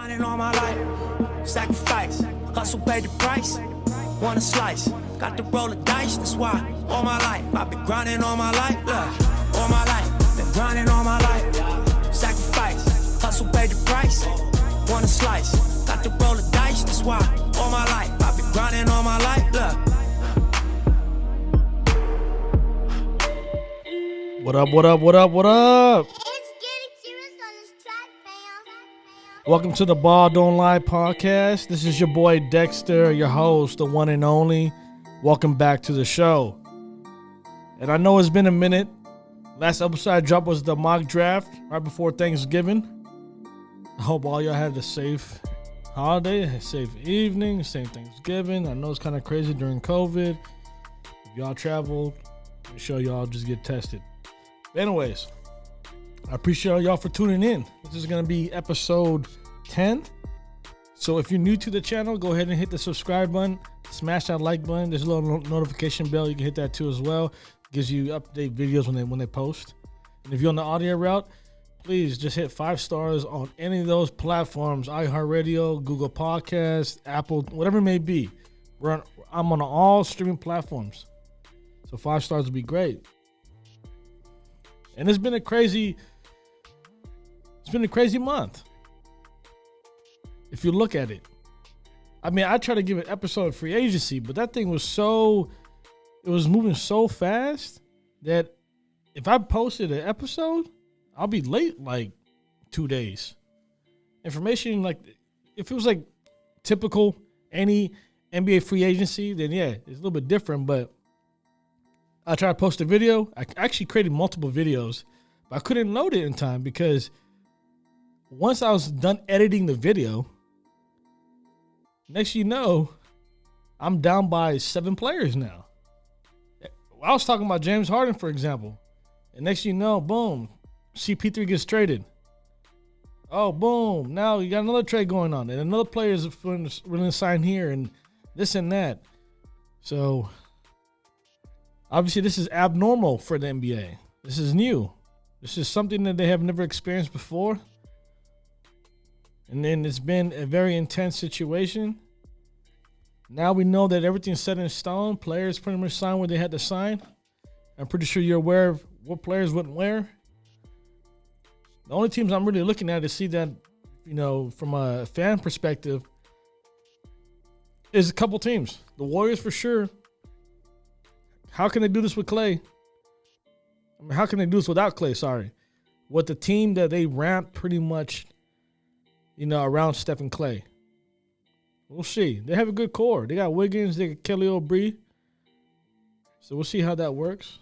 Grinding all my life, sacrifice, hustle paid the price. Want a slice, got to roll the dice. That's why all my life I've been grinding all my life. Look, all my life, been grinding all my life. Sacrifice, hustle paid the price. Want a slice, got to roll the dice. That's why all my life I've been grinding all my life. Look. What up, what up, what up, what up? Welcome to the Ball Dnt Lie podcast. This is your boy Dexter, your host, the one and only. Welcome back to the show. And I know it's been a minute. Last episode I dropped was the mock draft right before Thanksgiving. I hope all y'all had a safe holiday, a safe evening, safe Thanksgiving. I know it's kind of crazy during COVID. If y'all traveled, make sure y'all just get tested. But anyways, I appreciate y'all for tuning in. This is going to be episode 10. So if you're new to the channel, go ahead and hit the subscribe button. Smash that like button. There's a little notification bell. You can hit that too as well. It gives you update videos when they post. And if you're on the audio route, please just hit 5 stars on any of those platforms. iHeartRadio, Google Podcasts, Apple, whatever it may be. I'm on all streaming platforms. So 5 stars would be great. And it's been a crazy month. If you look at it. I mean, I try to give an episode of free agency, but that thing was it was moving so fast that if I posted an episode, I'll be late like 2 days. Information, like, if it was like typical any NBA free agency, then yeah, it's a little bit different, but I tried to post a video. I actually created multiple videos, but I couldn't load it in time because once I was done editing the video, next you know, I'm down by 7 players now. I was talking about James Harden, for example. And next you know, boom, CP3 gets traded. Oh, boom, now you got another trade going on. And another player is willing to sign here and this and that. So obviously, this is abnormal for the NBA. This is new. This is something that they have never experienced before. And then it's been a very intense situation. Now we know that everything's set in stone. Players pretty much signed where they had to sign. I'm pretty sure you're aware of what players went where. The only teams I'm really looking at to see that, you know, from a fan perspective, is a couple teams. The Warriors for sure. How can they do this with Clay? I mean, how can they do this without Clay? Sorry. With the team that they ramped pretty much, you know, around Steph and Clay. We'll see. They have a good core. They got Wiggins. They got Kelly Oubre. So we'll see how that works.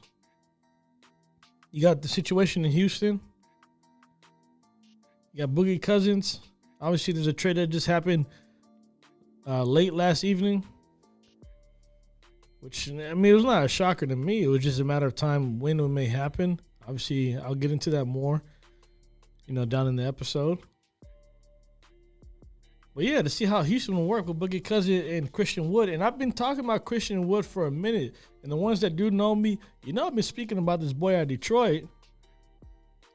You got the situation in Houston. You got Boogie Cousins. Obviously, there's a trade that just happened late last evening. Which, I mean, it was not a shocker to me. It was just a matter of time when it may happen. Obviously, I'll get into that more, you know, down in the episode. But yeah, to see how Houston will work with Boogie Cousins and Christian Wood. And I've been talking about Christian Wood for a minute. And the ones that do know me, you know I've been speaking about this boy out of Detroit.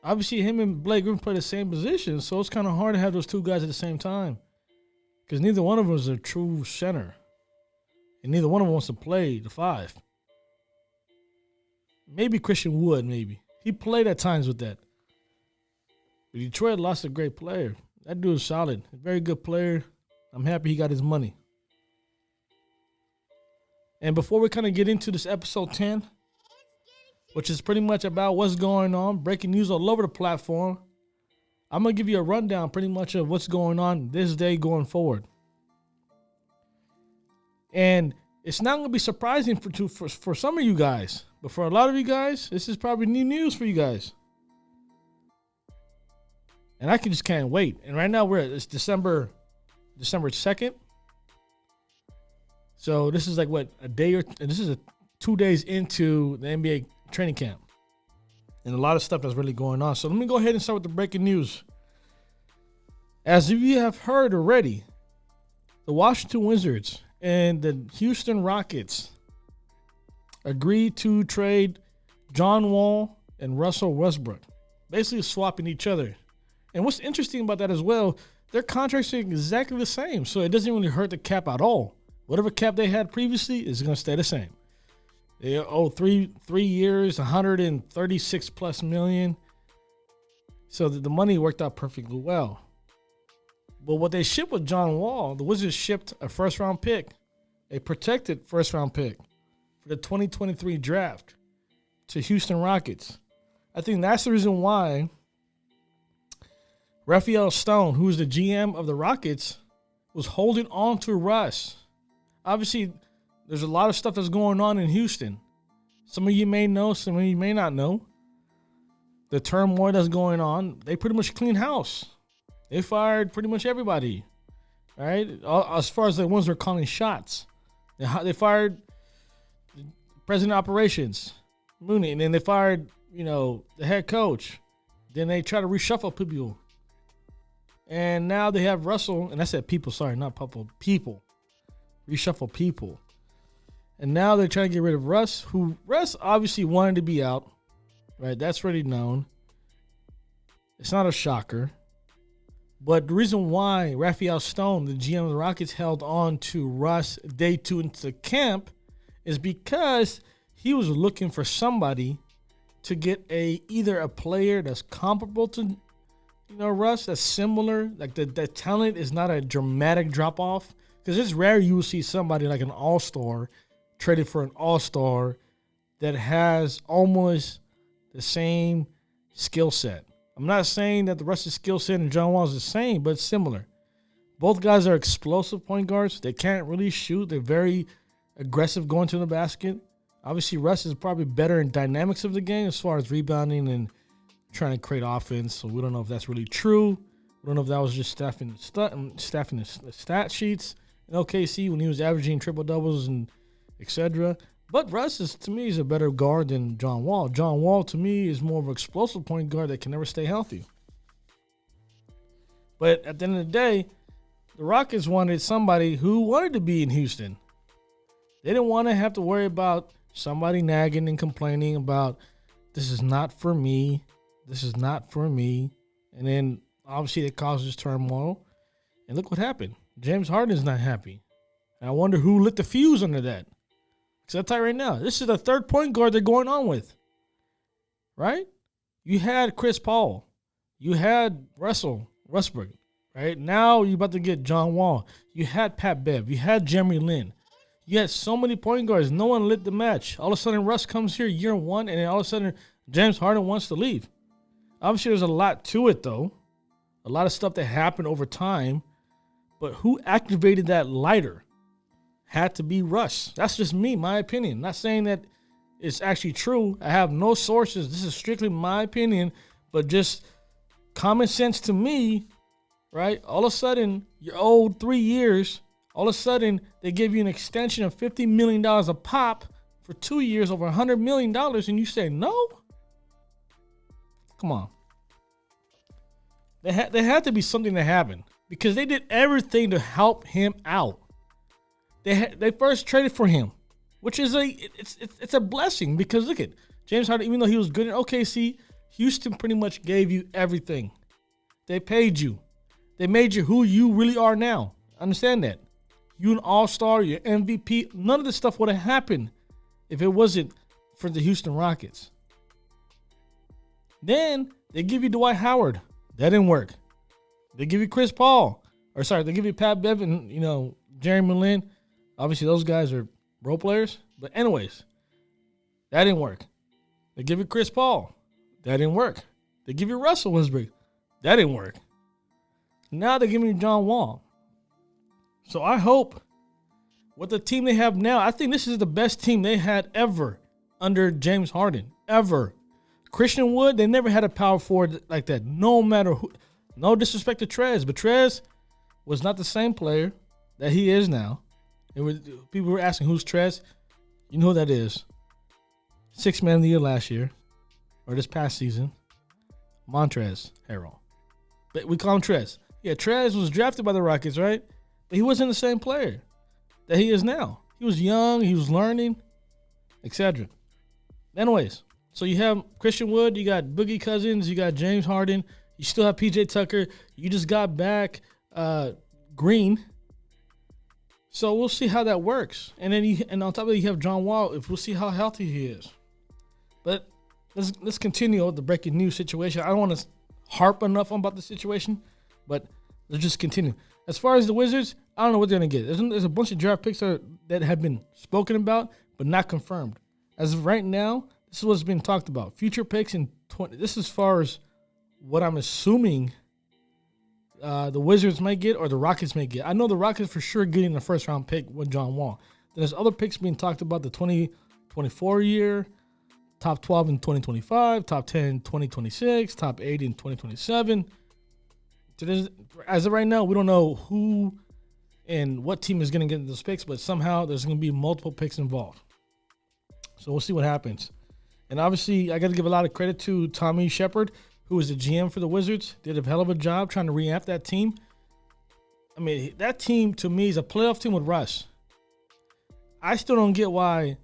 Obviously, him and Blake Griffin play the same position, so it's kind of hard to have those two guys at the same time. Because neither one of them is a true center. And neither one of them wants to play the 5. Maybe Christian Wood, maybe. He played at times with that. But Detroit lost a great player. That dude is solid. A very good player. I'm happy he got his money. And before we kind of get into this episode 10, which is pretty much about what's going on, breaking news all over the platform, I'm going to give you a rundown pretty much of what's going on this day going forward. And it's not going to be surprising for some of you guys. But for a lot of you guys, this is probably new news for you guys. And I just can't wait. And right now it's December 2nd. So this is like this is 2 days into the NBA training camp. And a lot of stuff that's really going on. So let me go ahead and start with the breaking news. As you have heard already, the Washington Wizards and the Houston Rockets agreed to trade John Wall and Russell Westbrook, basically swapping each other. And what's interesting about that as well, their contracts are exactly the same. So it doesn't really hurt the cap at all. Whatever cap they had previously is going to stay the same. They owe three years, 136 plus million. So the money worked out perfectly well. But what they shipped with John Wall, the Wizards shipped a first-round pick, a protected first-round pick for the 2023 draft to Houston Rockets. I think that's the reason why Raphael Stone, who is the GM of the Rockets, was holding on to Russ. Obviously, there's a lot of stuff that's going on in Houston. Some of you may know, some of you may not know. The turmoil that's going on, they pretty much clean house. They fired pretty much everybody, right? As far as the ones who are calling shots. They fired president of operations, Mooney, and then they fired, the head coach. Then they try to reshuffle people. And now they have Russell, and I said people, sorry, not people. Reshuffle people. And now they're trying to get rid of Russ, who Russ obviously wanted to be out, right? That's already known. It's not a shocker. But the reason why Raphael Stone, the GM of the Rockets, held on to Russ day 2 into camp is because he was looking for somebody to get either a player that's comparable to Russ, that's similar, like the talent is not a dramatic drop off. Because it's rare you will see somebody like an all-star traded for an all-star that has almost the same skill set. I'm not saying that the rest of the skill set and John Wall is the same, but it's similar. Both guys are explosive point guards. They can't really shoot. They're very aggressive going to the basket. Obviously, Russ is probably better in dynamics of the game as far as rebounding and trying to create offense. So we don't know if that's really true. We don't know if that was just staffing the stat sheets in OKC when he was averaging triple doubles and etc. But Russ to me is a better guard than John Wall. John Wall to me is more of an explosive point guard that can never stay healthy. But at the end of the day, the Rockets wanted somebody who wanted to be in Houston. They didn't want to have to worry about somebody nagging and complaining about this is not for me. This is not for me. And then obviously it causes turmoil. And look what happened. James Harden is not happy. And I wonder who lit the fuse under that. Because I'll tell you right now, this is the third point guard they're going on with. Right? You had Chris Paul. You had Westbrook. Right? Now you're about to get John Wall. You had Pat Bev. You had Jeremy Lin. You had so many point guards. No one lit the match. All of a sudden, Russ comes here year 1, and then all of a sudden, James Harden wants to leave. Obviously, there's a lot to it, though. A lot of stuff that happened over time. But who activated that lighter? Had to be Russ. That's just me, my opinion. Not saying that it's actually true. I have no sources. This is strictly my opinion, but just common sense to me, right? All of a sudden, you're owed 3 years. All of a sudden, they give you an extension of $50 million a pop for 2 years, over $100 million, and you say no? Come on. There had to be something that happened because they did everything to help him out. They first traded for him, which is it's a blessing because look at James Harden. Even though he was good in OKC, Houston pretty much gave you everything. They paid you. They made you who you really are now. Understand that. You an all-star, you're MVP. None of this stuff would have happened if it wasn't for the Houston Rockets. Then they give you Dwight Howard. That didn't work. They give you Chris Paul. They give you Pat Bev and, Jeremy Lin. Obviously, those guys are role players. But anyways, that didn't work. They give you Chris Paul. That didn't work. They give you Russell Westbrook. That didn't work. Now they're giving you John Wall. So I hope with the team they have now, I think this is the best team they had ever under James Harden. Ever. Christian Wood, they never had a power forward like that. No matter who. No disrespect to Trez, but Trez was not the same player that he is now. People were asking who's Trez. You know who that is. 6th man of the year last year, or this past season. Montrezl Harrell. But we call him Trez. Yeah, Trez was drafted by the Rockets, right? But he wasn't the same player that he is now. He was young, he was learning, etc. Anyways, so you have Christian Wood, you got Boogie Cousins, you got James Harden, you still have PJ Tucker. You just got back Green. So we'll see how that works. And then on top of that, you have John Wall. If we'll see how healthy he is. But let's continue with the breaking news situation. I don't want to harp enough about the situation, but let's just continue. As far as the Wizards, I don't know what they're going to get. There's a bunch of draft picks that have been spoken about, but not confirmed. As of right now, this is what's been talked about. Future picks in 20. This is as far as what I'm assuming the Wizards might get or the Rockets may get. I know the Rockets for sure getting the first round pick with John Wall. Then there's other picks being talked about, the 2024 year, top 12 in 2025, top 10 in 2026, top 8 in 2027. So as of right now, we don't know who and what team is going to get those picks, but somehow there's going to be multiple picks involved. So we'll see what happens. And obviously, I got to give a lot of credit to Tommy Shepard, who is the GM for the Wizards. Did a hell of a job trying to re-amp that team. I mean, that team, to me, is a playoff team with Russ. I still don't get why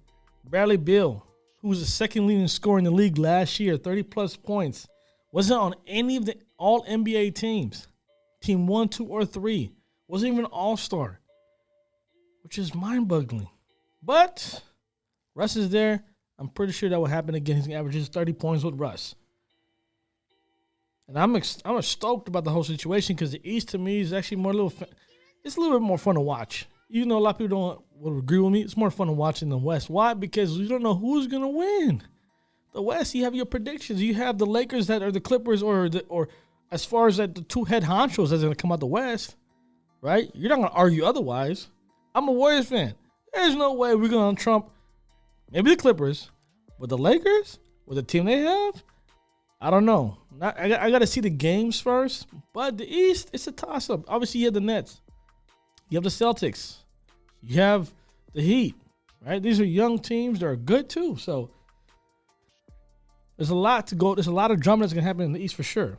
Bradley Beal, who was the second leading scorer in the league last year, 30-plus points, wasn't on any of the all-NBA teams. Team 1, 2, or 3. Wasn't even an all-star, which is mind-boggling. But Russ is there. I'm pretty sure that will happen again. He's going to average 30 points with Russ. And I'm stoked about the whole situation because the East, to me, is actually it's a little bit more fun to watch. Even though a lot of people will agree with me, it's more fun to watch than the West. Why? Because you don't know who's going to win. The West, you have your predictions. You have the Lakers that are the Clippers or as far as the two head honchos that's going to come out the West, right? You're not going to argue otherwise. I'm a Warriors fan. There's no way we're going to trump maybe the Clippers, but the Lakers, with the team they have, I don't know. I got to see the games first, but the East, it's a toss-up. Obviously, you have the Nets. You have the Celtics. You have the Heat, right? These are young teams that are good, too. So there's a lot to go. There's a lot of drama that's going to happen in the East for sure.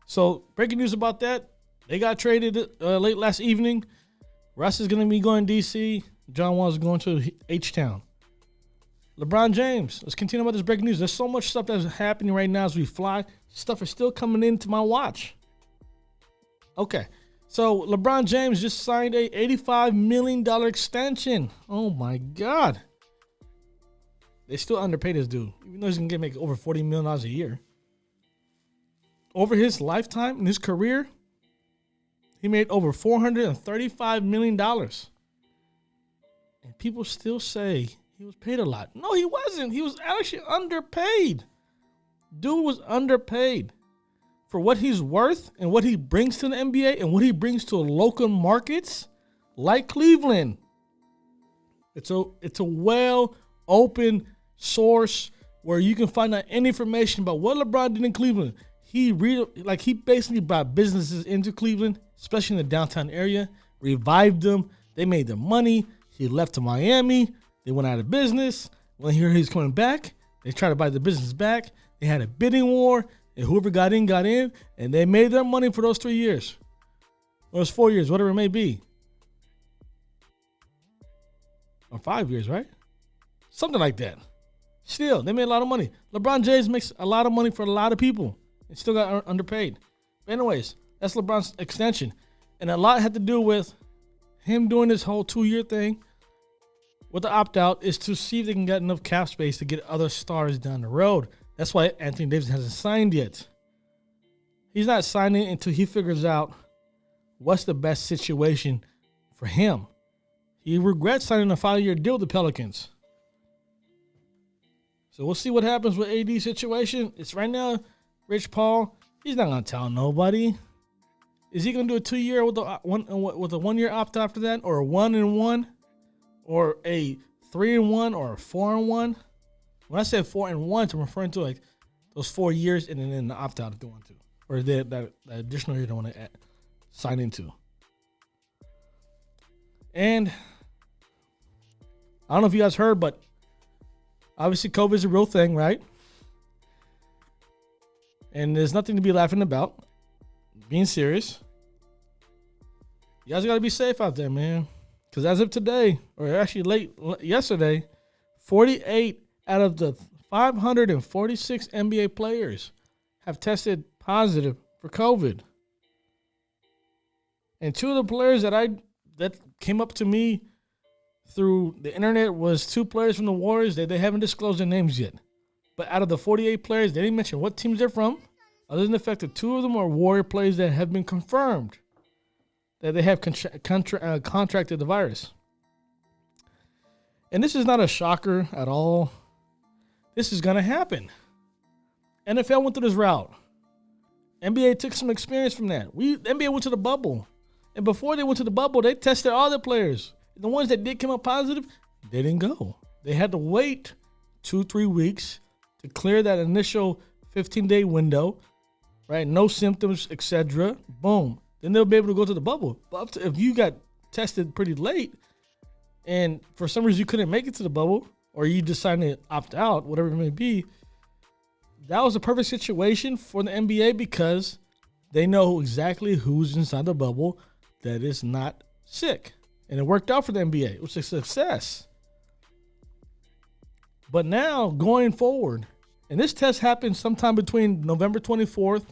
So breaking news about that. They got traded late last evening. Russ is going to be going to D.C. John Wall is going to H-Town. LeBron James. Let's continue about this breaking news. There's so much stuff that's happening right now as we fly. Stuff is still coming into my watch. Okay. So LeBron James just signed a $85 million extension. Oh, my God. They still underpaid this dude, even though he's going to make over $40 million a year. Over his lifetime, in his career, he made over $435 million. And people still say he was paid a lot. No, he wasn't. He was actually underpaid. Dude was underpaid for what he's worth and what he brings to the NBA and what he brings to local markets like Cleveland. It's a well open source where you can find out any information about what LeBron did in Cleveland. He basically brought businesses into Cleveland, especially in the downtown area, revived them. They made their money. He left to Miami. They went out of business. When they hear he's coming back, they tried to buy the business back. They had a bidding war, and whoever got in, and they made their money for those 3 years. Or those 4 years, whatever it may be. Or 5 years, right? Something like that. Still, they made a lot of money. LeBron James makes a lot of money for a lot of people and still got underpaid. But anyways, that's LeBron's extension. And a lot had to do with him doing this whole 2-year thing with the opt-out is to see if they can get enough cap space to get other stars down the road. That's why Anthony Davis hasn't signed yet. He's not signing until he figures out what's the best situation for him. He regrets signing a 5-year deal with the Pelicans. So we'll see what happens with AD situation. It's right now, Rich Paul, he's not going to tell nobody. Is he going to do a 2-year with a 1-year opt after that, or a 1-1, or a 3-1, or a 4-1? When I said 4-1, I'm referring to like those 4 years and then the opt out if they want to, or that additional year they want to sign into. And I don't know if you guys heard, but obviously COVID is a real thing, right? And there's nothing to be laughing about. Being serious. You guys got to be safe out there, man. Because as of today, or actually yesterday, 48 out of the 546 NBA players have tested positive for COVID. And two of the players that came up to me through the internet was two players from the Warriors that they haven't disclosed their names yet. But out of the 48 players, they didn't mention what teams they're from, other than the fact that two of them are Warrior players that have been confirmed that they have contracted the virus. And this is not a shocker at all. This is going to happen. NFL went through this route. NBA took some experience from that. The NBA went to the bubble. And before they went to the bubble, they tested all their players. The ones that did come up positive, they didn't go. They had to wait 2-3 weeks to clear that initial 15-day window, right? No symptoms, etc. Boom. Then they'll be able to go to the bubble. But if you got tested pretty late and for some reason you couldn't make it to the bubble or you decided to opt out, whatever it may be, that was a perfect situation for the NBA because they know exactly who's inside the bubble that is not sick. And it worked out for the NBA. It was a success. But now, going forward, and this test happened sometime between November 24th,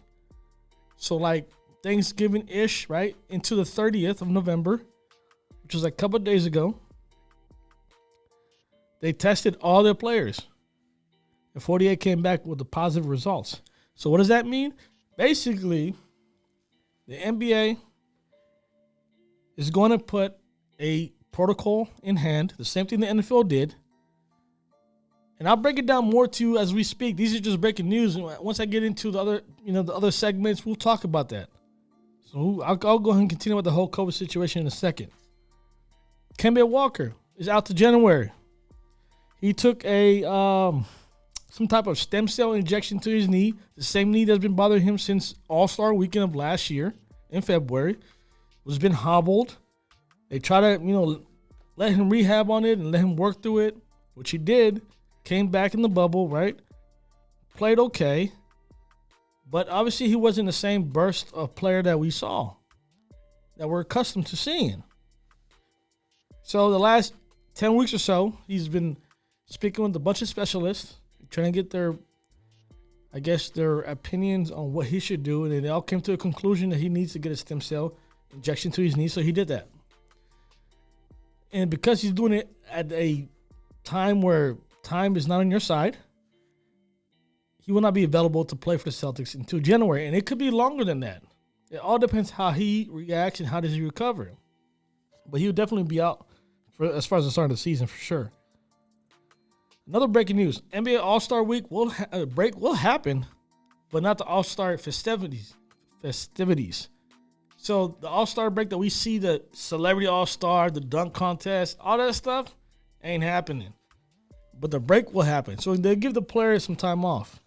so like Thanksgiving-ish, right, into the 30th of November, which was like a couple of days ago. They tested all their players. And 48 came back with the positive results. So what does that mean? Basically, the NBA is going to put a protocol in hand, the same thing the NFL did. And I'll break it down more to you as we speak. These are just breaking news. Once I get into the other segments, we'll talk about that. So I'll go ahead and continue with the whole COVID situation in a second. Kemba Walker is out to January. He took a some type of stem cell injection to his knee, the same knee that's been bothering him since All-Star weekend of last year in February. Was been hobbled. They try to, let him rehab on it and let him work through it, which he did. Came back in the bubble, right? Played okay. But obviously he wasn't the same burst of player that we saw, that we're accustomed to seeing. So the last 10 weeks or so, he's been speaking with a bunch of specialists, trying to get their opinions on what he should do. And they all came to a conclusion that he needs to get a stem cell injection to his knee. So he did that. And because he's doing it at a time where time is not on your side, he will not be available to play for the Celtics until January. And it could be longer than that. It all depends how he reacts and how does he recover. But he will definitely be out as far as the start of the season for sure. Another breaking news. NBA All-Star Week break will happen, but not the All-Star festivities. So the All-Star break that we see, the Celebrity All-Star, the dunk contest, all that stuff ain't happening. But the break will happen. So they'll give the players some time off.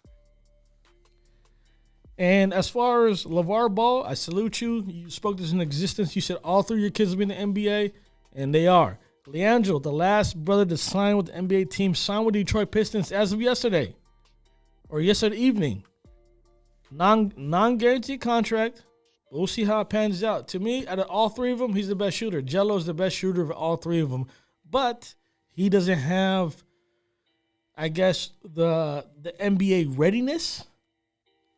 And as far as LeVar Ball, I salute you. You spoke this in existence. You said all three of your kids will be in the NBA, and they are. Leandro, the last brother to sign with the NBA team, signed with the Detroit Pistons as of yesterday. Or yesterday evening. Non-guaranteed contract. We'll see how it pans out. To me, out of all three of them, he's the best shooter. Jello's the best shooter of all three of them. But he doesn't have, I guess, the NBA readiness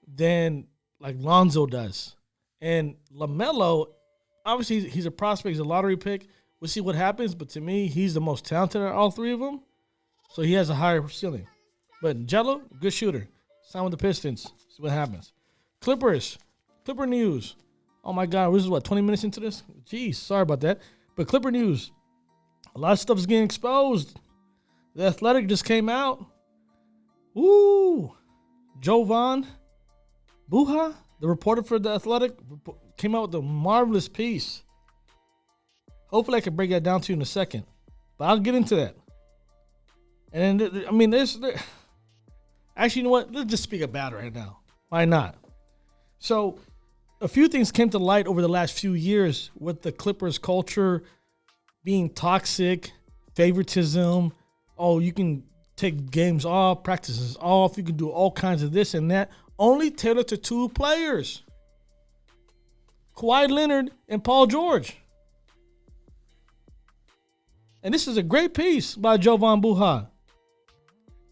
than like Lonzo does. And LaMelo, obviously, he's a prospect. He's a lottery pick. We'll see what happens. But to me, he's the most talented of all three of them. So he has a higher ceiling. But Jello, good shooter. Signed with the Pistons. See what happens. Clipper news. Oh my God, this is 20 minutes into this? Jeez, sorry about that. But Clipper news. A lot of stuff is getting exposed. The Athletic just came out. Woo! Jovan Buha, the reporter for The Athletic, came out with a marvelous piece. Hopefully I can break that down to you in a second. But I'll get into that. And then, actually, you know what? Let's just speak about it right now. Why not? So, a few things came to light over the last few years with the Clippers culture being toxic, favoritism. Oh, you can take games off, practices off. You can do all kinds of this and that. Only tailored to two players. Kawhi Leonard and Paul George. And this is a great piece by Jovan Buha.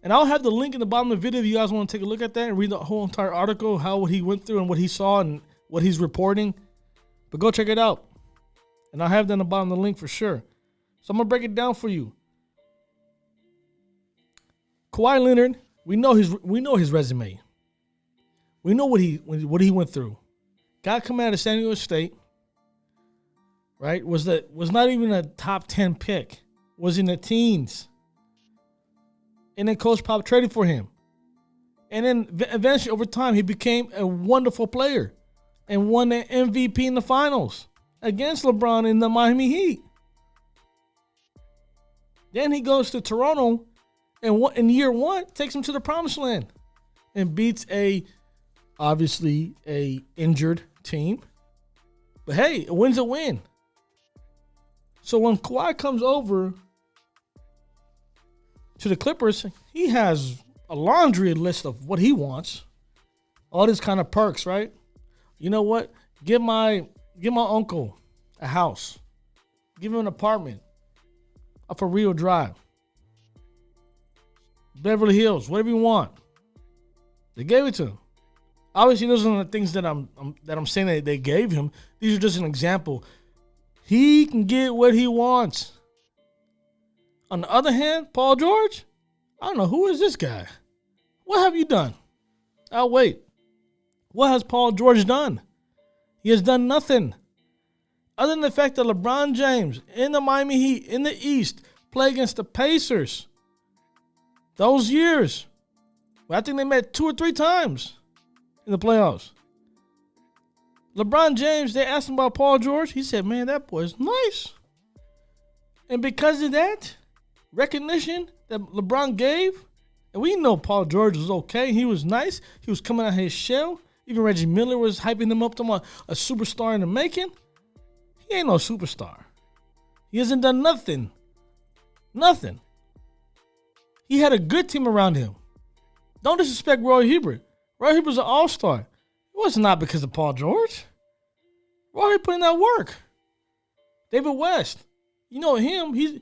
And I'll have the link in the bottom of the video if you guys want to take a look at that and read the whole entire article, how what he went through and what he saw and what he's reporting. But go check it out. And I'll have that on the bottom of the link for sure. So I'm going to break it down for you. Kawhi Leonard, we know his resume. We know what he went through. Guy coming out of San Diego State, right? Was not even a top 10 pick. Was in the teens. And then Coach Pop traded for him. And then eventually, over time, he became a wonderful player and won the MVP in the finals against LeBron in the Miami Heat. Then he goes to Toronto and in year one takes him to the promised land and beats obviously a injured team. But hey, a win's a win. So when Kawhi comes over to the Clippers, he has a laundry list of what he wants. All these kind of perks, right? You know what? Give my uncle a house. Give him an apartment off of Rio Drive. Beverly Hills, whatever you want. They gave it to him. Obviously, those are the things that I'm saying that they gave him. These are just an example. He can get what he wants. On the other hand, Paul George, I don't know, who is this guy? What have you done? I'll wait. What has Paul George done? He has done nothing. Other than the fact that LeBron James in the Miami Heat in the East play against the Pacers. Those years. I think they met 2 or 3 times in the playoffs. LeBron James, they asked him about Paul George. He said, man, that boy's nice. And because of that recognition that LeBron gave, and we know Paul George was okay. He was nice. He was coming out of his shell. Even Reggie Miller was hyping him up to a superstar in the making. He ain't no superstar. He hasn't done nothing. Nothing. He had a good team around him. Don't disrespect Roy Hibbert. Roy Hibbert's an all-star. It was not because of Paul George. Roy put in that work. David West. You know him. We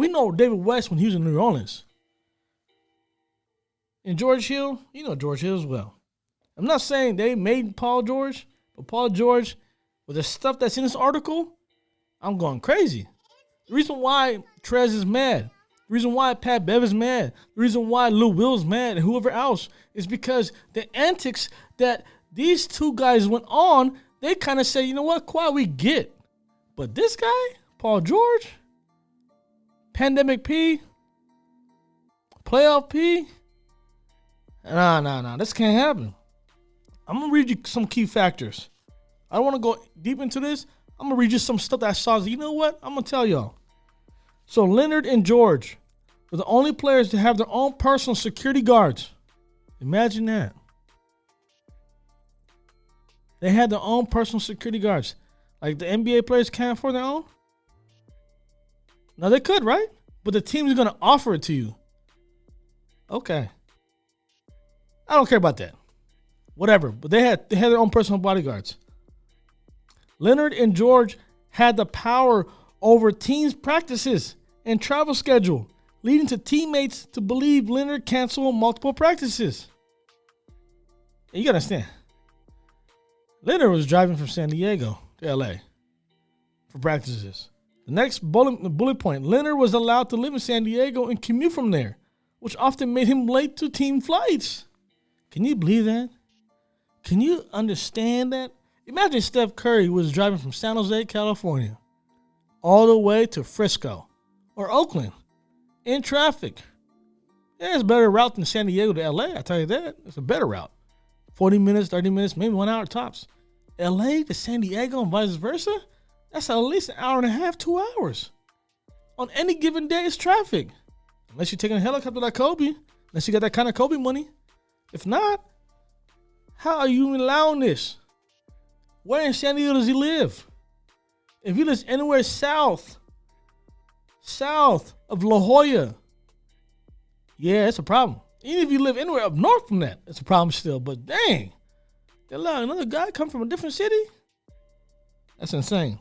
know David West when he was in New Orleans. And George Hill, you know George Hill as well. I'm not saying they made Paul George, but Paul George, with the stuff that's in this article, I'm going crazy. The reason why Trez is mad, the reason why Pat Bev is mad, the reason why Lou Will's mad, and whoever else, is because the antics that these two guys went on, they kind of say, you know what, Kawhi, we get. But this guy, Paul George, Pandemic P, Playoff P, nah, this can't happen. I'm going to read you some key factors. I don't want to go deep into this. I'm going to read you some stuff that I saw. You know what? I'm going to tell y'all. So Leonard and George were the only players to have their own personal security guards. Imagine that. They had their own personal security guards. Like the NBA players can't afford their own? Now they could, right? But the team is going to offer it to you. Okay. I don't care about that. Whatever. But they had their own personal bodyguards. Leonard and George had the power over teams' practices and travel schedule, leading to teammates to believe Leonard canceled multiple practices. And you gotta understand, Leonard was driving from San Diego to LA for practices. The next bullet point, Leonard was allowed to live in San Diego and commute from there, which often made him late to team flights. Can you believe that? Can you understand that? Imagine Steph Curry was driving from San Jose, California, all the way to Frisco or Oakland in traffic. Yeah, it's a better route than San Diego to LA, I tell you that. It's a better route. 40 minutes, 30 minutes, maybe 1 hour tops. LA to San Diego and vice versa, that's at least an hour and a half, 2 hours. On any given day, it's traffic. Unless you're taking a helicopter like Kobe, unless you got that kind of Kobe money. If not, how are you allowing this? Where in San Diego does he live? If he lives anywhere south of La Jolla, yeah, it's a problem. Even if you live anywhere up north from that, it's a problem still. But dang, they allow another guy come from a different city? That's insane.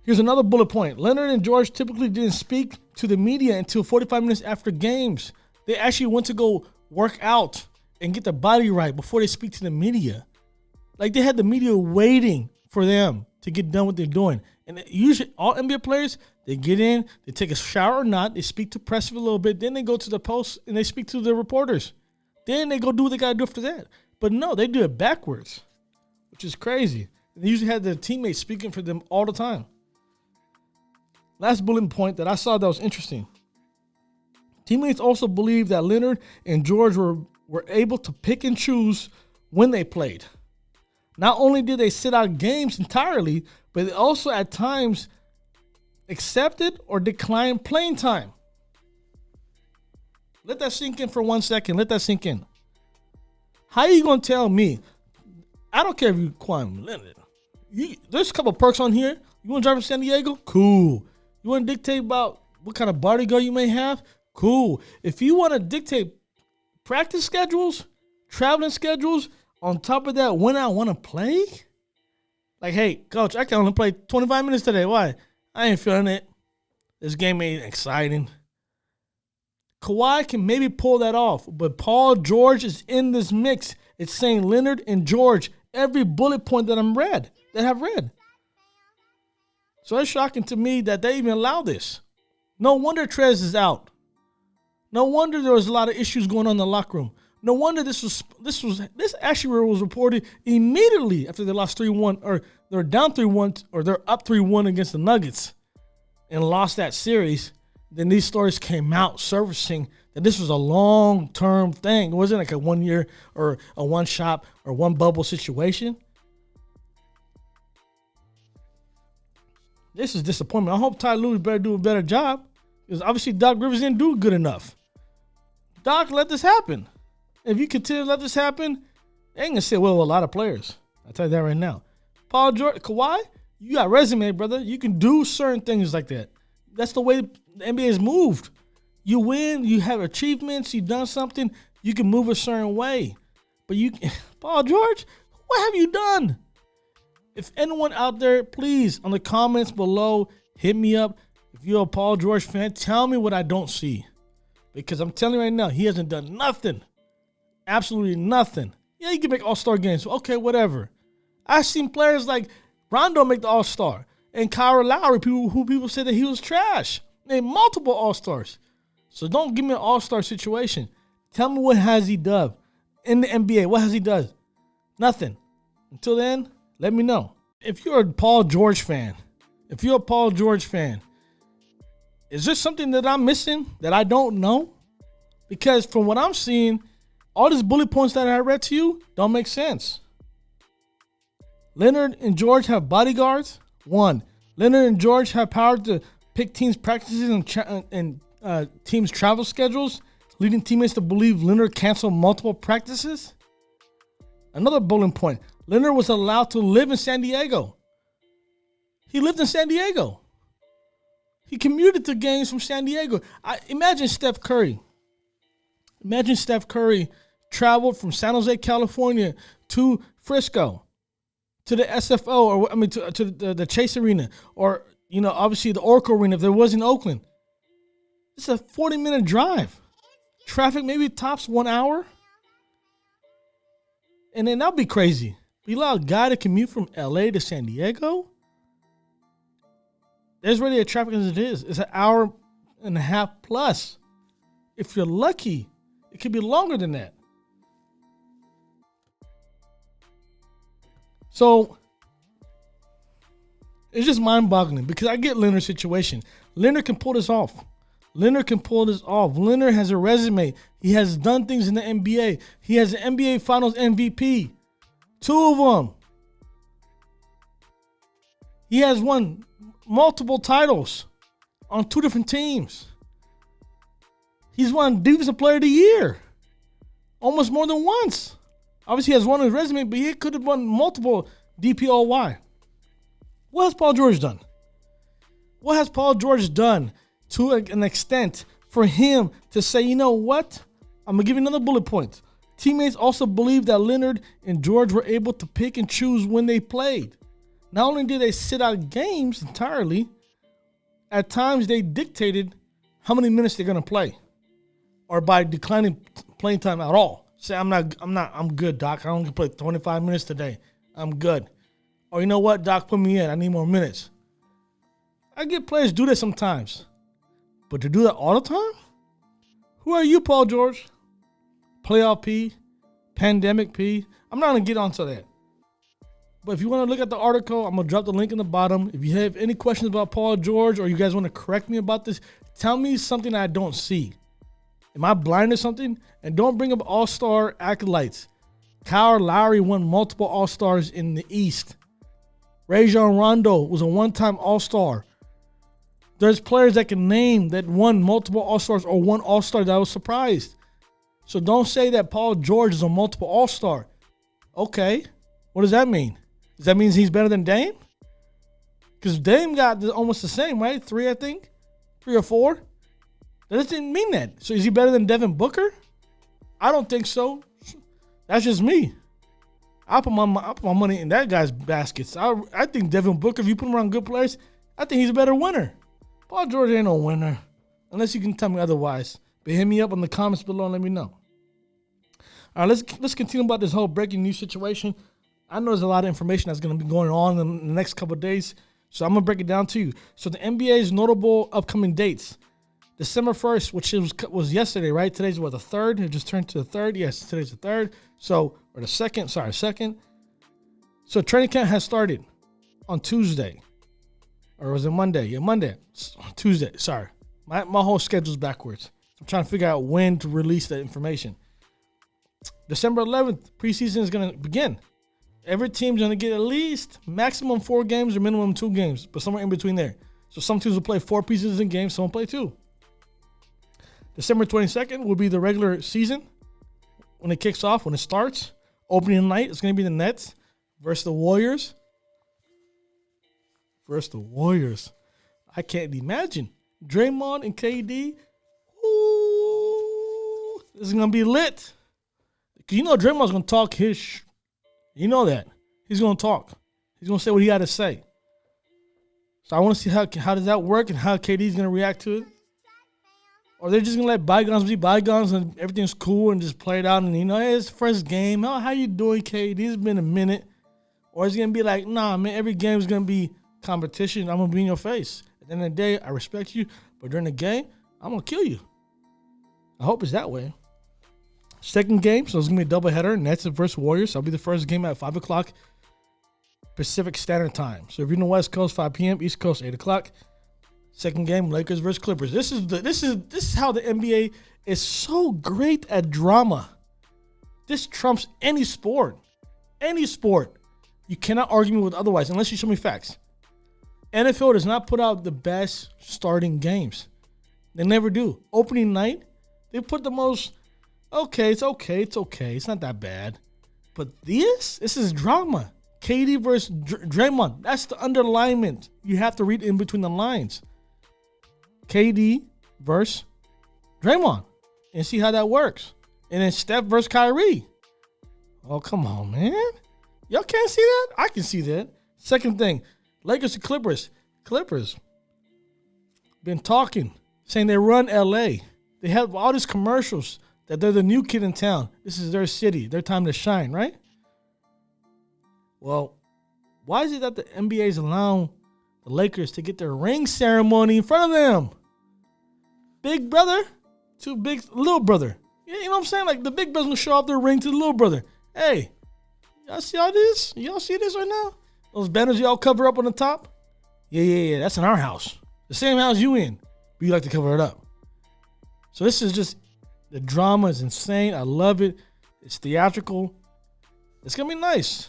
Here's another bullet point. Leonard and George typically didn't speak to the media until 45 minutes after games. They actually went to go work out and get their body right before they speak to the media. Like they had the media waiting for them to get done what they're doing. And usually all NBA players, they get in, they take a shower or not, they speak to press for a little bit, then they go to the post and they speak to the reporters. Then they go do what they got to do after that. But no, they do it backwards, which is crazy. They usually have their teammates speaking for them all the time. Last bullet point that I saw that was interesting. Teammates also believe that Leonard and George were able to pick and choose when they played. Not only did they sit out games entirely, but they also at times accepted or declined playing time. Let that sink in for 1 second. Let that sink in. How are you going to tell me? I don't care if you Kawhi Leonard. There's a couple perks on here. You want to drive to San Diego? Cool. You want to dictate about what kind of bodyguard you may have? Cool. If you want to dictate practice schedules, traveling schedules, on top of that, when I want to play? Like, hey, coach, I can only play 25 minutes today. Why? I ain't feeling it. This game ain't exciting. Kawhi can maybe pull that off, but Paul George is in this mix. It's saying Leonard and George every bullet point that I've read. So it's shocking to me that they even allow this. No wonder Trez is out. No wonder there was a lot of issues going on in the locker room. No wonder this actually was reported immediately after they lost 3-1, or they're down 3-1, or they're up 3-1 against the Nuggets and lost that series. Then these stories came out surfacing that this was a long-term thing. It wasn't like a 1 year or a one shot or one bubble situation. This is disappointment. I hope Ty Lue better do a better job, because obviously Doc Rivers didn't do good enough. Doc, let this happen. If you continue to let this happen, they ain't going to sit well with a lot of players. I'll tell you that right now. Paul George, Kawhi, you got resume, brother. You can do certain things like that. That's the way the NBA has moved. You win, you have achievements, you've done something, you can move a certain way. But Paul George, what have you done? If anyone out there, please, on the comments below, hit me up. If you're a Paul George fan, tell me what I don't see. Because I'm telling you right now, he hasn't done nothing. Absolutely nothing. Yeah, you can make all-star games. Okay, whatever. I've seen players like Rondo make the all-star. And Kyle Lowry, people said that he was trash. Named multiple all-stars. So don't give me an all-star situation. Tell me what has he done in the NBA. What has he done? Nothing. Until then, let me know. If you're a Paul George fan, is there something that I'm missing that I don't know? Because from what I'm seeing, all these bullet points that I read to you don't make sense. Leonard and George have bodyguards. 1. Leonard and George have power to pick teams' practices and teams' travel schedules, leading teammates to believe Leonard canceled multiple practices. Another bullet point. Leonard was allowed to live in San Diego. He lived in San Diego. He commuted to games from San Diego. Imagine Steph Curry. Imagine Steph Curry traveled from San Jose, California to Frisco, to the SFO, to the Chase Arena, or, obviously the Oracle Arena if there was in Oakland. It's a 40-minute drive. Traffic maybe tops 1 hour. And then that'd be crazy. We allow a guy to commute from LA to San Diego? There's already a traffic as it is. It's an hour and a half plus. If you're lucky, it could be longer than that. So it's just mind-boggling, because I get Leonard's situation. Leonard can pull this off. Leonard has a resume. He has done things in the NBA. He has an NBA Finals MVP. 2 of them. He has won multiple titles on 2 different teams. He's won Defensive Player of the Year almost more than once. Obviously, he has one on his resume, but he could have won multiple DPOY. What has Paul George done? What has Paul George done to an extent for him to say, you know what? I'm going to give you another bullet point. Teammates also believe that Leonard and George were able to pick and choose when they played. Not only did they sit out games entirely, at times they dictated how many minutes they're going to play, or by declining playing time at all. Say, I'm good, Doc. I only play 25 minutes today. I'm good. Oh, you know what, Doc, put me in. I need more minutes. I get players do that sometimes. But to do that all the time? Who are you, Paul George? Playoff P? Pandemic P? I'm not going to get onto that. But if you want to look at the article, I'm going to drop the link in the bottom. If you have any questions about Paul George or you guys want to correct me about this, tell me something I don't see. Am I blind to something? And don't bring up all-star acolytes. Kyle Lowry won multiple all-stars in the East. Rajon Rondo was a one-time all-star. There's players that can name that won multiple all-stars or one all-star that I was surprised. So don't say that Paul George is a multiple all-star. Okay, what does that mean? Does that mean he's better than Dame? Because Dame got almost the same, right? 3, I think. 3 or 4. That doesn't mean that. So is he better than Devin Booker? I don't think so. That's just me. I put my money in that guy's baskets. I think Devin Booker, if you put him around good players, I think he's a better winner. Paul George ain't no winner. Unless you can tell me otherwise. But hit me up in the comments below and let me know. All right, let's continue about this whole breaking news situation. I know there's a lot of information that's going to be going on in the next couple of days. So I'm going to break it down to you. So the NBA's notable upcoming dates. December 1st, which was yesterday, right? Today's what, the 3rd? It just turned to the 3rd. Yes, today's the 3rd. So, or the 2nd. Sorry, 2nd. So training camp has started on Tuesday. Or was it Monday? Yeah, Monday. Tuesday. Sorry. My whole schedule's backwards. I'm trying to figure out when to release that information. December 11th, preseason is going to begin. Every team's going to get at least maximum 4 games or minimum 2 games, but somewhere in between there. So some teams will play 4 preseason games, some will play 2. December 22nd will be the regular season when it kicks off, when it starts. Opening night is going to be the Nets versus the Warriors. I can't imagine. Draymond and KD. Ooh, this is going to be lit. You know Draymond's going to talk you know that. He's going to talk. He's going to say what he got to say. So I want to see how does that work and how KD's going to react to it. Or they're just going to let bygones be bygones and everything's cool and just play it out and, hey, it's the first game. How you doing, KD? It's been a minute. Or it's going to be like, nah, man, every game is going to be competition. I'm going to be in your face. At the end of the day, I respect you. But during the game, I'm going to kill you. I hope it's that way. Second game, so it's going to be a doubleheader. Nets versus Warriors. So it'll be the first game at 5 o'clock Pacific Standard Time. So if you're in the West Coast, 5 p.m. East Coast, 8 o'clock. Second game, Lakers versus Clippers. This is how the NBA is so great at drama. This trumps any sport. Any sport. You cannot argue me with otherwise unless you show me facts. NFL does not put out the best starting games. They never do. Opening night, they put the most, it's okay. It's not that bad. But this is drama. KD versus Draymond. That's the underlinement. You have to read in between the lines. KD versus Draymond. And see how that works. And then Steph versus Kyrie. Oh, come on, man. Y'all can't see that? I can see that. Second thing, Lakers to Clippers. Clippers been talking, saying they run LA. They have all these commercials that they're the new kid in town. This is their city, their time to shine, right? Well, why is it that the NBA is allowing the Lakers to get their ring ceremony in front of them? Big brother to little brother. You know what I'm saying? Like the big brother's gonna show off their ring to the little brother. Hey, y'all see all this? Y'all see this right now? Those banners y'all cover up on the top? Yeah. That's in our house. The same house you in. But you like to cover it up. So this is just, the drama is insane. I love it. It's theatrical. It's going to be nice.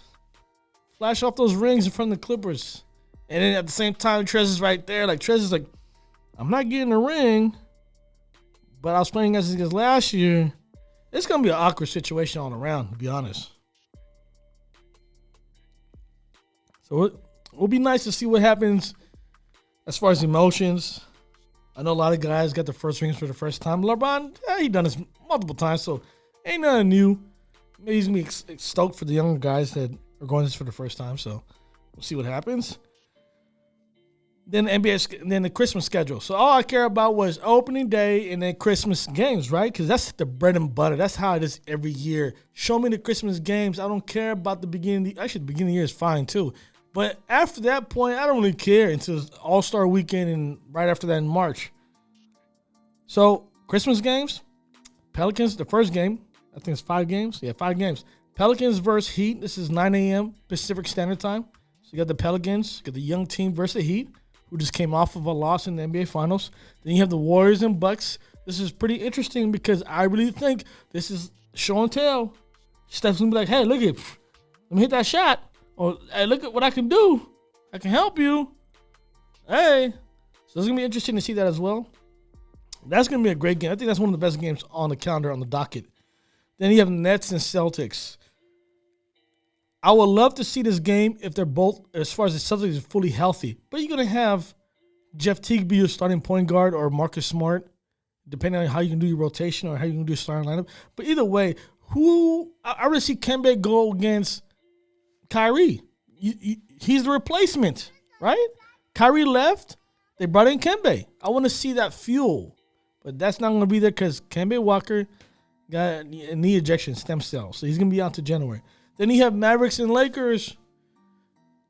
Flash off those rings in front of the Clippers. And then at the same time, Trez is right there. Like, Trez is like, I'm not getting a ring, but I was playing against last year. It's going to be an awkward situation all around, to be honest. So it will be nice to see what happens as far as emotions. I know a lot of guys got the first rings for the first time. LeBron, he done this multiple times, so ain't nothing new. Maybe he's going to be stoked for the younger guys that are going this for the first time, so we'll see what happens. Then the NBA, then the Christmas schedule. So all I care about was opening day and then Christmas games, right? Because that's the bread and butter. That's how it is every year. Show me the Christmas games. I don't care about the beginning. Actually, the beginning of the year is fine too. But after that point, I don't really care until All-Star weekend and right after that in March. So, Christmas games, Pelicans, the first game, I think it's 5 games. Yeah, 5 games. Pelicans versus Heat. This is 9 a.m. Pacific Standard Time. So you got the Pelicans, you got the young team versus the Heat, who just came off of a loss in the NBA Finals. Then you have the Warriors and Bucks. This is pretty interesting because I really think this is show and tell. Steph's going to be like, hey, look at, let me hit that shot. Or, hey, look at what I can do. I can help you. Hey. So it's going to be interesting to see that as well. That's going to be a great game. I think that's one of the best games on the calendar, on the docket. Then you have Nets and Celtics. I would love to see this game if they're both, as far as the Celtics, are fully healthy. But you're going to have Jeff Teague be your starting point guard or Marcus Smart, depending on how you can do your rotation or how you can do your starting lineup. But either way, I really see Kemba go against Kyrie. He's the replacement, right? Kyrie left. They brought in Kemba. I want to see that fuel. But that's not going to be there because Kemba Walker got a knee ejection stem cell. So he's going to be out to January. Then you have Mavericks and Lakers.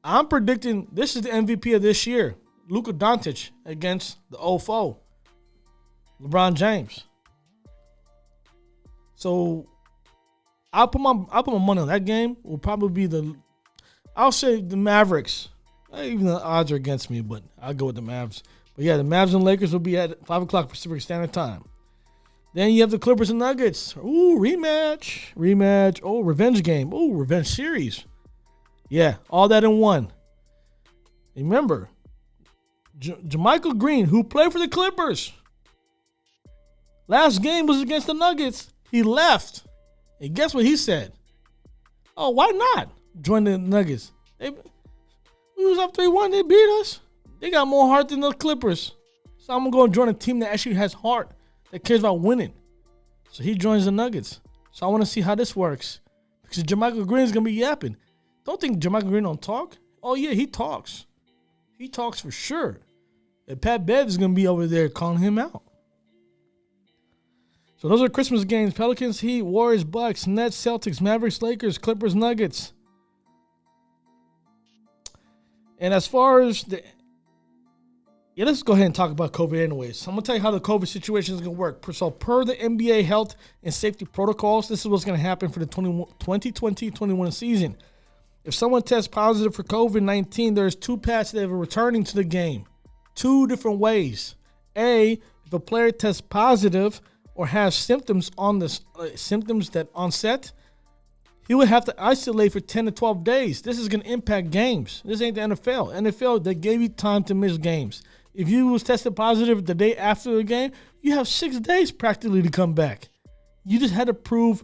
I'm predicting this is the MVP of this year. Luka Doncic against the OFO, LeBron James. So I'll put my money on that game. Will probably be I'll say the Mavericks. Even the odds are against me, but I'll go with the Mavs. But yeah, the Mavs and Lakers will be at 5 o'clock Pacific Standard Time. Then you have the Clippers and Nuggets. Ooh, rematch. Oh, revenge game. Ooh, revenge series. Yeah, all that in one. Remember, JaMychal Green, who played for the Clippers, last game was against the Nuggets. He left. And guess what he said? Oh, why not join the Nuggets? We was up 3-1. They beat us. They got more heart than the Clippers. So I'm going to go and join a team that actually has heart, that cares about winning. So he joins the Nuggets. So I want to see how this works. Because JaMychal Green is going to be yapping. Don't think JaMychal Green don't talk. Oh, yeah, he talks. He talks for sure. And Pat Bev is going to be over there calling him out. So those are Christmas games. Pelicans, Heat, Warriors, Bucks, Nets, Celtics, Mavericks, Lakers, Clippers, Nuggets. And as far as let's go ahead and talk about COVID anyways. So I'm going to tell you how the COVID situation is going to work. So per the NBA health and safety protocols, this is what's going to happen for the 2020-21 season. If someone tests positive for COVID-19, there's 2 paths that are returning to the game. 2 different ways. A, if a player tests positive or has symptoms symptoms that onset, he would have to isolate for 10 to 12 days. This is going to impact games. This ain't the NFL. NFL, they gave you time to miss games. If you was tested positive the day after the game, you have 6 days practically to come back. You just had to prove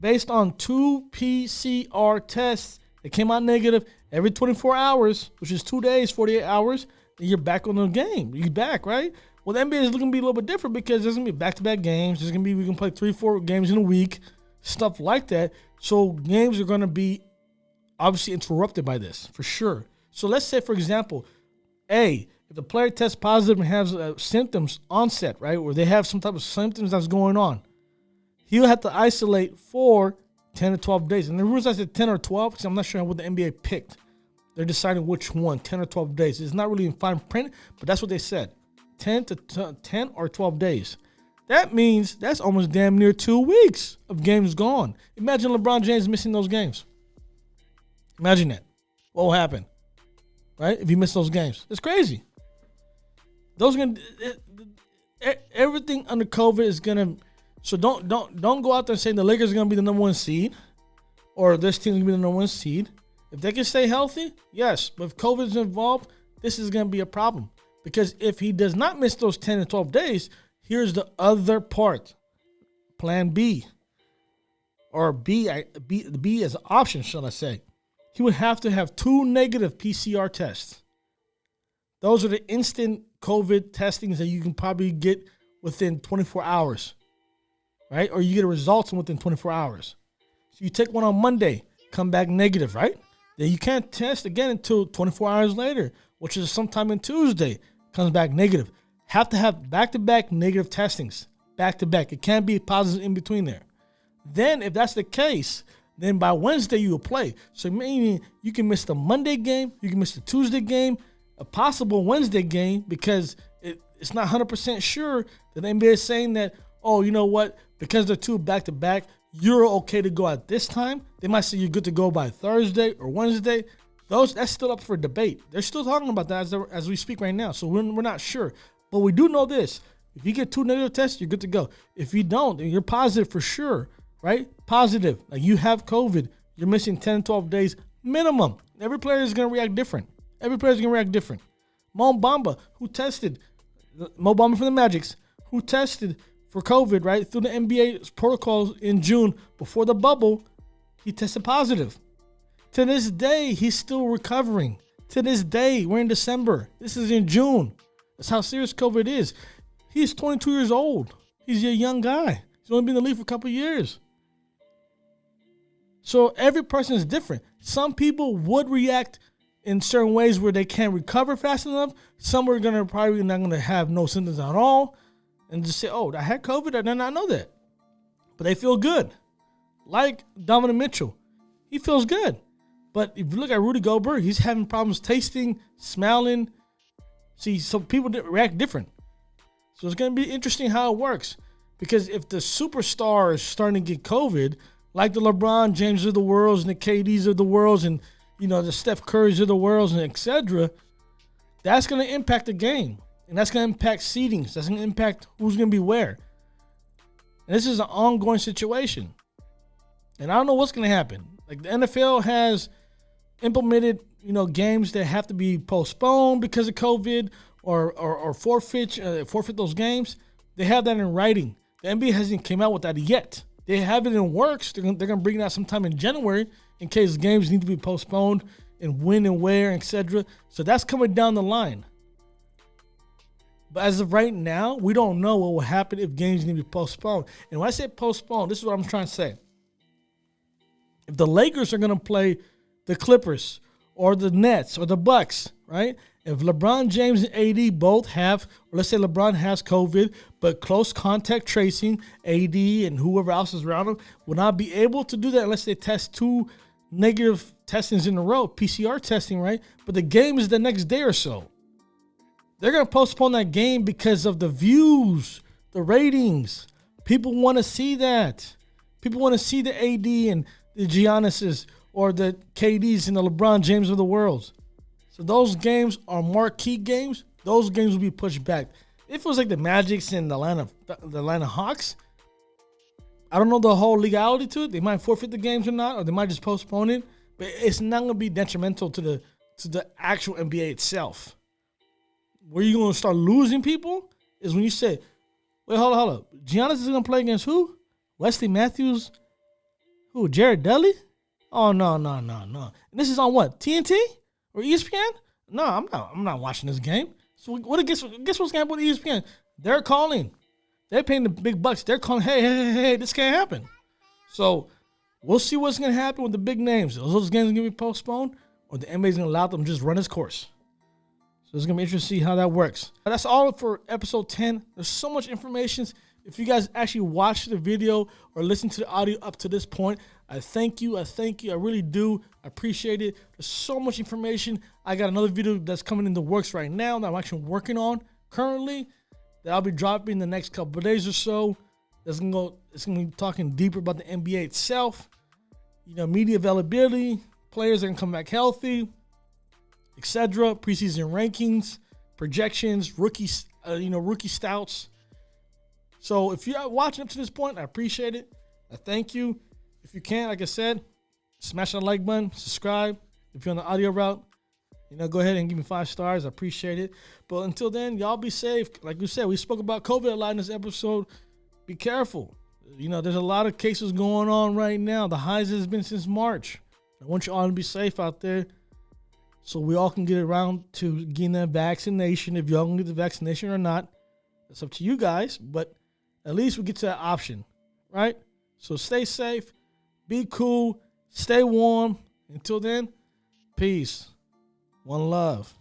based on 2 PCR tests that came out negative every 24 hours, which is 2 days, 48 hours, then you're back on the game. You're back, right? Well, the NBA is looking to be a little bit different because there's going to be back-to-back games. There's going to be, we can play 3-4 games in a week, stuff like that. So games are going to be obviously interrupted by this, for sure. So let's say, for example, if the player tests positive and has symptoms onset, right, or they have some type of symptoms that's going on, he'll have to isolate for 10 to 12 days. And the rules I said 10 or 12 because I'm not sure what the NBA picked. They're deciding which one, 10 or 12 days. It's not really in fine print, but that's what they said. 10 or 12 days. That means that's almost damn near 2 weeks of games gone. Imagine LeBron James missing those games. Imagine that. What will happen? Right? If you miss those games. It's crazy. Those are gonna everything under COVID is gonna, so don't go out there and say the Lakers are gonna be the number 1 seed or this team is gonna be the number 1 seed. If they can stay healthy, yes. But if COVID is involved, this is gonna be a problem. Because if he does not miss those 10 to 12 days, here's the other part. Plan B. Or B as an option, shall I say. He would have to have 2 negative PCR tests. Those are the instant COVID testings that you can probably get within 24 hours. Right? Or you get results within 24 hours. So you take one on Monday, come back negative, right? Then you can't test again until 24 hours later, which is sometime in Tuesday. Comes back negative. Have to have back-to-back negative testings. Back-to-back. It can't be positive in between there. Then, if that's the case, Then by Wednesday, you will play. So meaning you can miss the Monday game, you can miss the Tuesday game, a possible Wednesday game, because it's not 100% sure that the NBA is saying that, oh, you know what, because they're two back-to-back, you're okay to go at this time. They might say you're good to go by Thursday or Wednesday. That's still up for debate. They're still talking about that as we speak right now. So we're not sure. But we do know this. If you get 2 negative tests, you're good to go. If you don't, then you're positive for sure, right? Positive. Like you have COVID. You're missing 10, 12 days minimum. Every player is going to react different. Mo Bamba, who tested, Mo Bamba from the Magics, who tested for COVID, right, through the NBA's protocols in June before the bubble, he tested positive. To this day, he's still recovering. To this day, we're in December. This is in June. That's how serious COVID is. He's 22 years old. He's a young guy. He's only been in the league for a couple of years. So every person is different. Some people would react in certain ways where they can't recover fast enough. Some are probably not going to have no symptoms at all and just say, oh, I had COVID. I did not know that. But they feel good. Like Donovan Mitchell. He feels good. But if you look at Rudy Gobert, he's having problems tasting, smelling. See, so people react different. So it's going to be interesting how it works. Because if the superstar is starting to get COVID, like the LeBron James of the world and the KDs of the world and, you know, the Steph Currys of the world and et cetera, that's going to impact the game. And that's going to impact seedings. That's going to impact who's going to be where. And this is an ongoing situation. And I don't know what's going to happen. Like the NFL has implemented, you know, games that have to be postponed because of COVID or forfeit those games. They have that in writing. The NBA hasn't came out with that yet. They have it in works. They're going to bring it out sometime in January in case games need to be postponed and when and where, etc. So that's coming down the line. But as of right now, we don't know what will happen if games need to be postponed. And when I say postponed, this is what I'm trying to say. If the Lakers are going to play the Clippers or the Nets or the Bucks, right? If LeBron James and AD both have, or let's say LeBron has COVID, but close contact tracing, AD and whoever else is around him will not be able to do that unless they test 2 negative testings in a row, PCR testing, right? But the game is the next day or so. They're going to postpone that game because of the views, the ratings. People want to see that. People want to see the AD and the Giannis's or the KDs and the LeBron James of the world. So those games are marquee games. Those games will be pushed back. If it was like the Magics and the Atlanta Hawks, I don't know the whole legality to it. They might forfeit the games or not, or they might just postpone it. But it's not going to be detrimental to the actual NBA itself. Where you're going to start losing people is when you say, wait, hold up. Giannis is going to play against who? Wesley Matthews? Who? Jared Dudley? Oh, no. And this is on what? TNT? Or ESPN? No, I'm not watching this game. So guess what's going to happen with ESPN? They're calling. They're paying the big bucks. They're calling, hey, this can't happen. So we'll see what's going to happen with the big names. Are those games going to be postponed? Or the NBA's going to allow them to just run its course? So it's going to be interesting to see how that works. But that's all for episode 10. There's so much information. If you guys actually watch the video or listen to the audio up to this point, I thank you. I really do. I appreciate it. There's so much information. I got another video that's coming in the works right now that I'm actually working on currently that I'll be dropping the next couple of days or so. It's gonna be talking deeper about the NBA itself. You know, media availability, players that can come back healthy, etc. Preseason rankings, projections, rookie stouts. So if you're watching up to this point, I appreciate it. I thank you. If you can, like I said, smash that like button, subscribe. If you're on the audio route, go ahead and give me 5 stars. I appreciate it. But until then, y'all be safe. Like we said, we spoke about COVID a lot in this episode. Be careful. There's a lot of cases going on right now. The highest has been since March. I want you all to be safe out there so we all can get around to getting that vaccination. If y'all can get the vaccination or not, it's up to you guys. But at least we get to that option, right? So stay safe. Be cool. Stay warm. Until then, peace. One love.